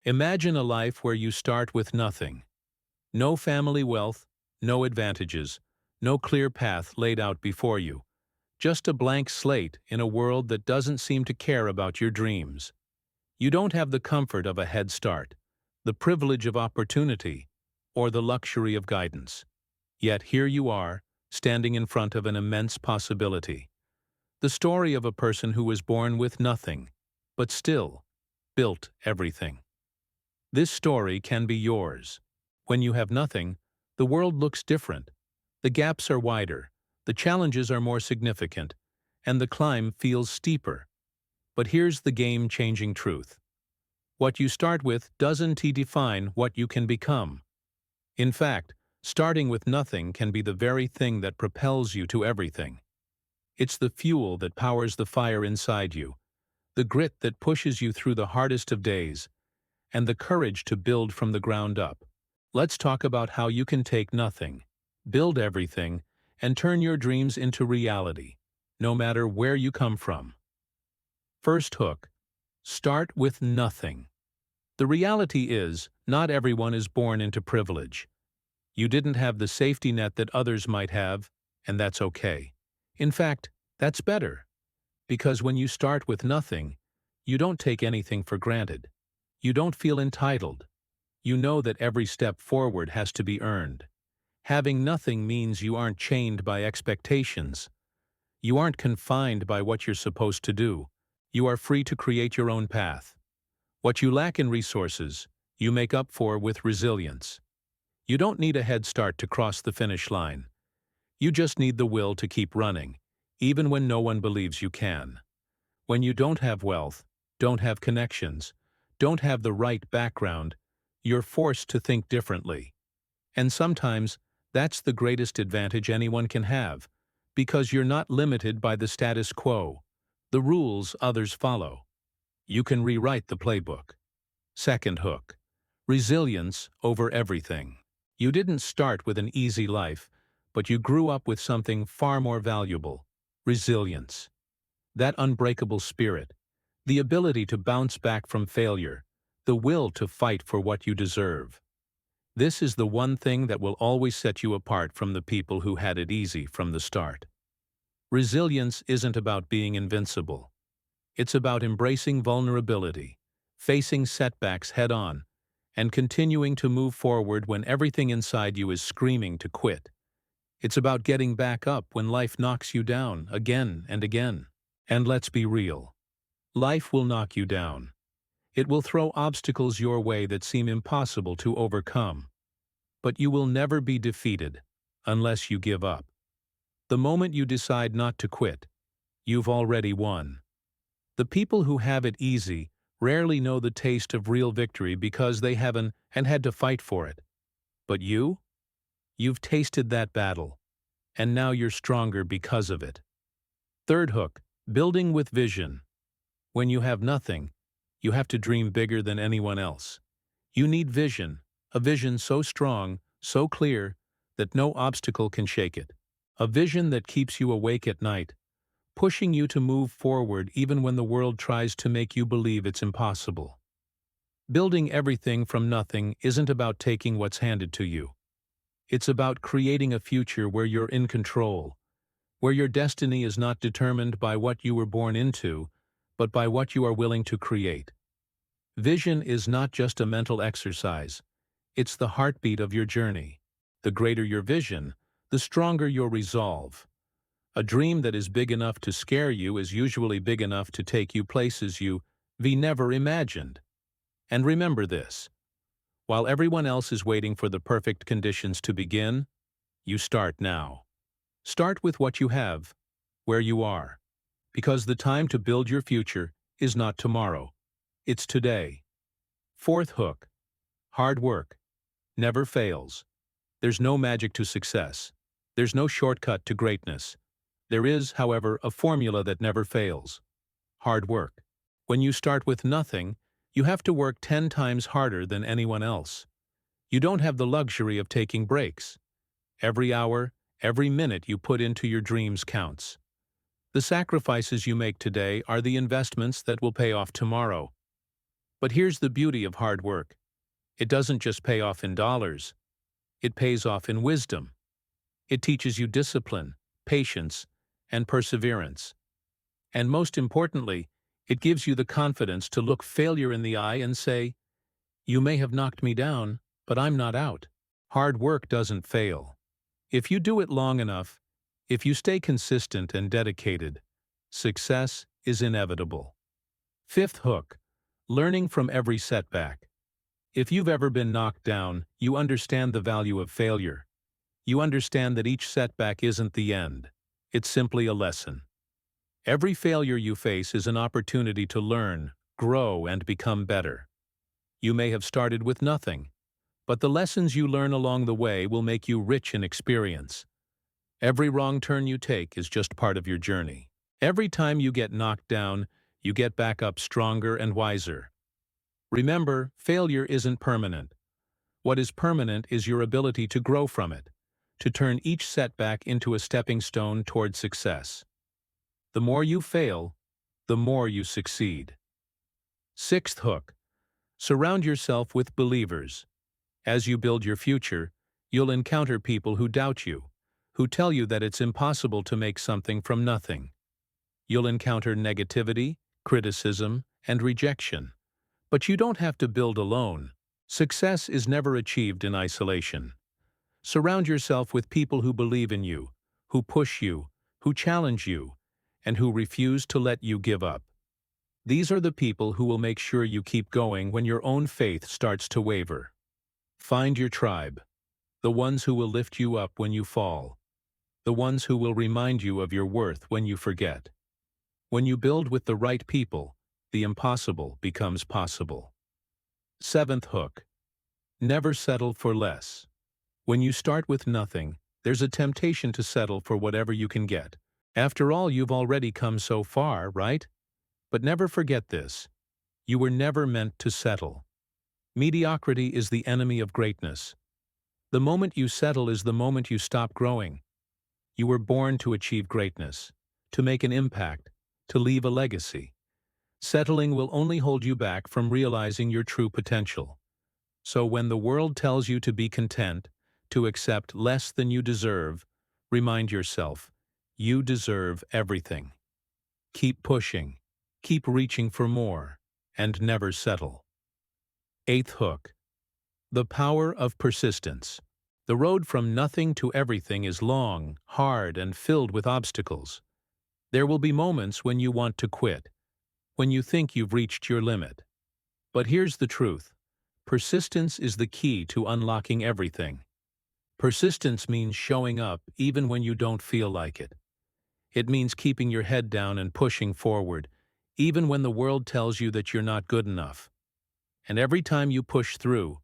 Imagine a life where you start with nothing. No family wealth, no advantages, no clear path laid out before you. Just a blank slate in a world that doesn't seem to care about your dreams. You don't have the comfort of a head start, the privilege of opportunity, or the luxury of guidance. Yet here you are, standing in front of an immense possibility. The story of a person who was born with nothing, but still built everything. This story can be yours. When you have nothing, the world looks different. The gaps are wider, the challenges are more significant, and the climb feels steeper. But here's the game-changing truth. What you start with doesn't define what you can become. In fact, starting with nothing can be the very thing that propels you to everything. It's the fuel that powers the fire inside you, the grit that pushes you through the hardest of days, and the courage to build from the ground up. Let's talk about how you can take nothing, build everything, and turn your dreams into reality, no matter where you come from. First hook. Start with nothing. The reality is, not everyone is born into privilege. You didn't have the safety net that others might have, and that's okay. In fact, that's better. Because when you start with nothing, you don't take anything for granted. You don't feel entitled. You know that every step forward has to be earned. Having nothing means you aren't chained by expectations. You aren't confined by what you're supposed to do. You are free to create your own path. What you lack in resources, you make up for with resilience. You don't need a head start to cross the finish line. You just need the will to keep running, even when no one believes you can. When you don't have wealth, don't have connections, don't have the right background, you're forced to think differently. And sometimes, that's the greatest advantage anyone can have, because you're not limited by the status quo, the rules others follow. You can rewrite the playbook. Second hook. Resilience over everything. You didn't start with an easy life, but you grew up with something far more valuable: resilience. That unbreakable spirit, the ability to bounce back from failure, the will to fight for what you deserve. This is the one thing that will always set you apart from the people who had it easy from the start. Resilience isn't about being invincible. It's about embracing vulnerability, facing setbacks head-on, and continuing to move forward when everything inside you is screaming to quit. It's about getting back up when life knocks you down again and again. And let's be real. Life will knock you down. It will throw obstacles your way that seem impossible to overcome. But you will never be defeated unless you give up. The moment you decide not to quit, you've already won. The people who have it easy rarely know the taste of real victory because they haven't and had to fight for it. But you've tasted that battle, and now you're stronger because of it. Third hook. Building with vision. When you have nothing, you have to dream bigger than anyone else. You need vision, a vision so strong, so clear, that no obstacle can shake it. A vision that keeps you awake at night, pushing you to move forward even when the world tries to make you believe it's impossible. Building everything from nothing isn't about taking what's handed to you. It's about creating a future where you're in control, where your destiny is not determined by what you were born into, but by what you are willing to create. Vision is not just a mental exercise. It's the heartbeat of your journey. The greater your vision, the stronger your resolve. A dream that is big enough to scare you is usually big enough to take you places you've never imagined. And remember this: while everyone else is waiting for the perfect conditions to begin, you start now. Start with what you have, where you are, because the time to build your future is not tomorrow, it's today. Fourth hook. Hard work never fails. There's no magic to success. There's no shortcut to greatness. There is, however, a formula that never fails: hard work. When you start with nothing, you have to work 10 times harder than anyone else. You don't have the luxury of taking breaks. Every hour, every minute you put into your dreams counts. The sacrifices you make today are the investments that will pay off tomorrow. But here's the beauty of hard work. It doesn't just pay off in dollars. It pays off in wisdom. It teaches you discipline, patience, and perseverance. And most importantly, it gives you the confidence to look failure in the eye and say, "You may have knocked me down, but I'm not out." Hard work doesn't fail. If you do it long enough, if you stay consistent and dedicated, success is inevitable. Fifth hook, learning from every setback. If you've ever been knocked down, you understand the value of failure. You understand that each setback isn't the end. It's simply a lesson. Every failure you face is an opportunity to learn, grow, and become better. You may have started with nothing, but the lessons you learn along the way will make you rich in experience. Every wrong turn you take is just part of your journey. Every time you get knocked down, you get back up stronger and wiser. Remember, failure isn't permanent. What is permanent is your ability to grow from it, to turn each setback into a stepping stone toward success. The more you fail, the more you succeed. Sixth hook, surround yourself with believers. As you build your future, you'll encounter people who doubt you, who tell you that it's impossible to make something from nothing. You'll encounter negativity, criticism, and rejection. But you don't have to build alone. Success is never achieved in isolation. Surround yourself with people who believe in you, who push you, who challenge you, and who refuse to let you give up. These are the people who will make sure you keep going when your own faith starts to waver. Find your tribe, the ones who will lift you up when you fall, the ones who will remind you of your worth when you forget. When you build with the right people, the impossible becomes possible. Seventh hook, never settle for less. When you start with nothing, there's a temptation to settle for whatever you can get. After all, you've already come so far, right? But never forget this. You were never meant to settle. Mediocrity is the enemy of greatness. The moment you settle is the moment you stop growing. You were born to achieve greatness, to make an impact, to leave a legacy. Settling will only hold you back from realizing your true potential. So when the world tells you to be content, to accept less than you deserve, remind yourself, you deserve everything. Keep pushing, keep reaching for more, and never settle. Eighth hook, the power of persistence. The road from nothing to everything is long, hard, and filled with obstacles. There will be moments when you want to quit, when you think you've reached your limit. But here's the truth. Persistence is the key to unlocking everything. Persistence means showing up even when you don't feel like it. It means keeping your head down and pushing forward, even when the world tells you that you're not good enough. And every time you push through,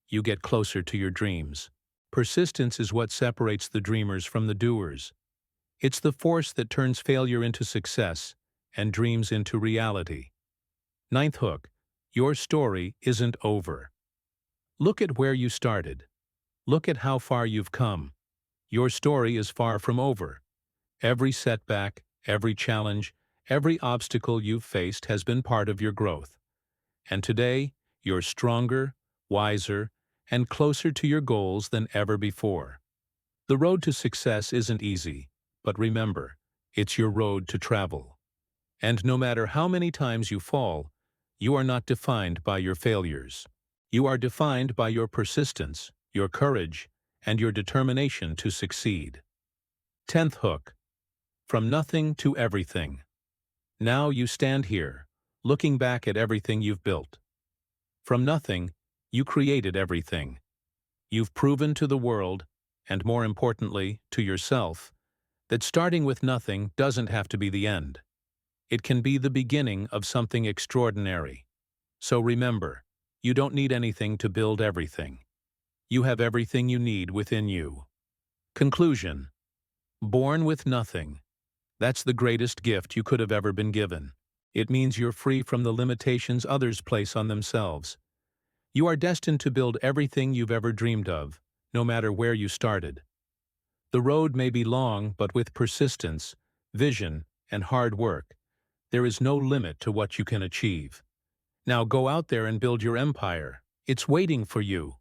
you get closer to your dreams. Persistence is what separates the dreamers from the doers. It's the force that turns failure into success and dreams into reality. Ninth hook, your story isn't over. Look at where you started. Look at how far you've come. Your story is far from over. Every setback, every challenge, every obstacle you've faced has been part of your growth. And today, you're stronger, wiser, and closer to your goals than ever before. The road to success isn't easy, but remember, it's your road to travel. And no matter how many times you fall, you are not defined by your failures. You are defined by your persistence, your courage, and your determination to succeed. 10th hook, from nothing to everything. Now you stand here, looking back at everything you've built. From nothing, you created everything. You've proven to the world, and more importantly, to yourself, that starting with nothing doesn't have to be the end. It can be the beginning of something extraordinary. So remember, you don't need anything to build everything. You have everything you need within you. Conclusion. Born with nothing. That's the greatest gift you could have ever been given. It means you're free from the limitations others place on themselves. You are destined to build everything you've ever dreamed of, no matter where you started. The road may be long, but with persistence, vision, and hard work, there is no limit to what you can achieve. Now go out there and build your empire. It's waiting for you.